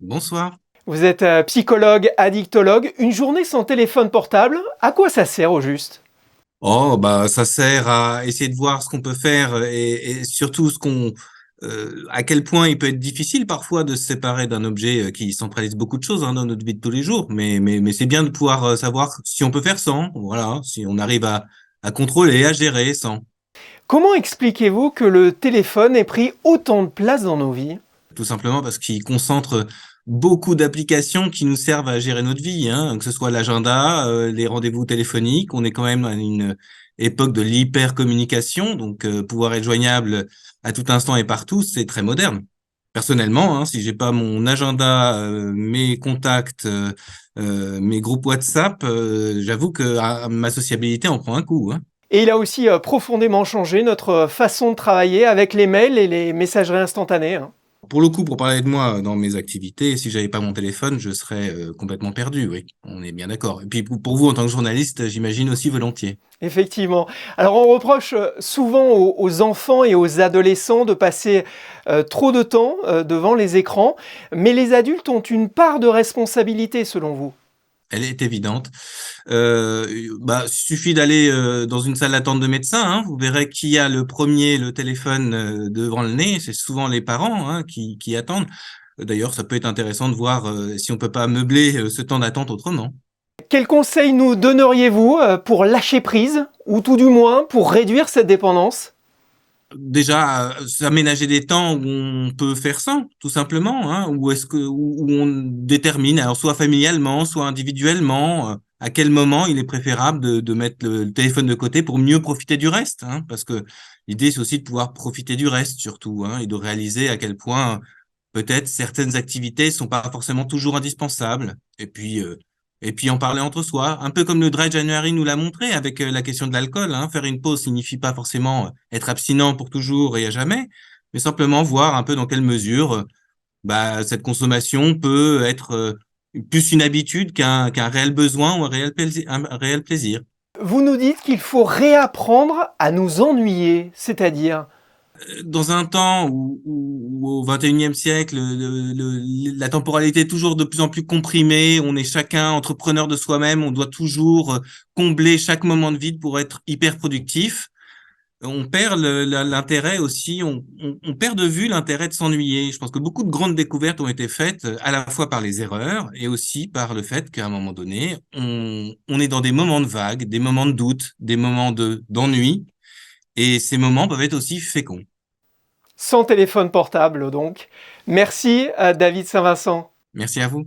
Bonsoir. Vous êtes psychologue, addictologue. Une journée sans téléphone portable, à quoi ça sert au juste? Oh, bah, ça sert à essayer de voir ce qu'on peut faire et surtout à quel point il peut être difficile parfois de se séparer d'un objet qui centralise beaucoup de choses dans notre vie de tous les jours. Mais c'est bien de pouvoir savoir si on peut faire sans, voilà, si on arrive à contrôler, à gérer sans. Comment expliquez-vous que le téléphone ait pris autant de place dans nos vies? Tout simplement parce qu'il concentre beaucoup d'applications qui nous servent à gérer notre vie, hein, que ce soit l'agenda, les rendez-vous téléphoniques. On est quand même à une époque de l'hypercommunication, donc pouvoir être joignable à tout instant et partout, c'est très moderne. Personnellement, hein, si j'ai pas mon agenda, mes contacts, mes groupes WhatsApp, j'avoue que ma sociabilité en prend un coup, hein. Et il a aussi profondément changé notre façon de travailler avec les mails et les messageries instantanées, hein. Pour le coup, pour parler de moi dans mes activités, si j'avais pas mon téléphone, je serais complètement perdu, oui. On est bien d'accord. Et puis pour vous, en tant que journaliste, j'imagine aussi volontiers. Effectivement. Alors on reproche souvent aux enfants et aux adolescents de passer trop de temps devant les écrans, mais les adultes ont une part de responsabilité selon vous. Elle est évidente. Suffit d'aller dans une salle d'attente de médecin, hein, vous verrez qui a le premier le téléphone devant le nez. C'est souvent les parents hein, qui attendent. D'ailleurs, ça peut être intéressant de voir si on peut pas meubler ce temps d'attente autrement. Quels conseils nous donneriez-vous pour lâcher prise, ou tout du moins pour réduire cette dépendance? Déjà, s'aménager des temps où on peut faire sans, tout simplement, hein, où on détermine, alors soit familialement, soit individuellement, à quel moment il est préférable de mettre le téléphone de côté pour mieux profiter du reste, hein, parce que l'idée c'est aussi de pouvoir profiter du reste surtout, hein, et de réaliser à quel point peut-être certaines activités sont pas forcément toujours indispensables. Et puis en parler entre soi, un peu comme le Dry January nous l'a montré avec la question de l'alcool. Hein. Faire une pause signifie pas forcément être abstinent pour toujours et à jamais, mais simplement voir un peu dans quelle mesure cette consommation peut être plus une habitude qu'un réel besoin ou un réel plaisir. Vous nous dites qu'il faut réapprendre à nous ennuyer, c'est-à-dire Dans un temps où au 21e siècle, la temporalité est toujours de plus en plus comprimée, on est chacun entrepreneur de soi-même, on doit toujours combler chaque moment de vide pour être hyper productif. On perd l'intérêt aussi, on perd de vue l'intérêt de s'ennuyer. Je pense que beaucoup de grandes découvertes ont été faites à la fois par les erreurs et aussi par le fait qu'à un moment donné, on est dans des moments de vague, des moments de doute, des moments d'ennui, et ces moments peuvent être aussi féconds. sans téléphone portable donc. Merci à David Saint-Vincent. Merci à vous.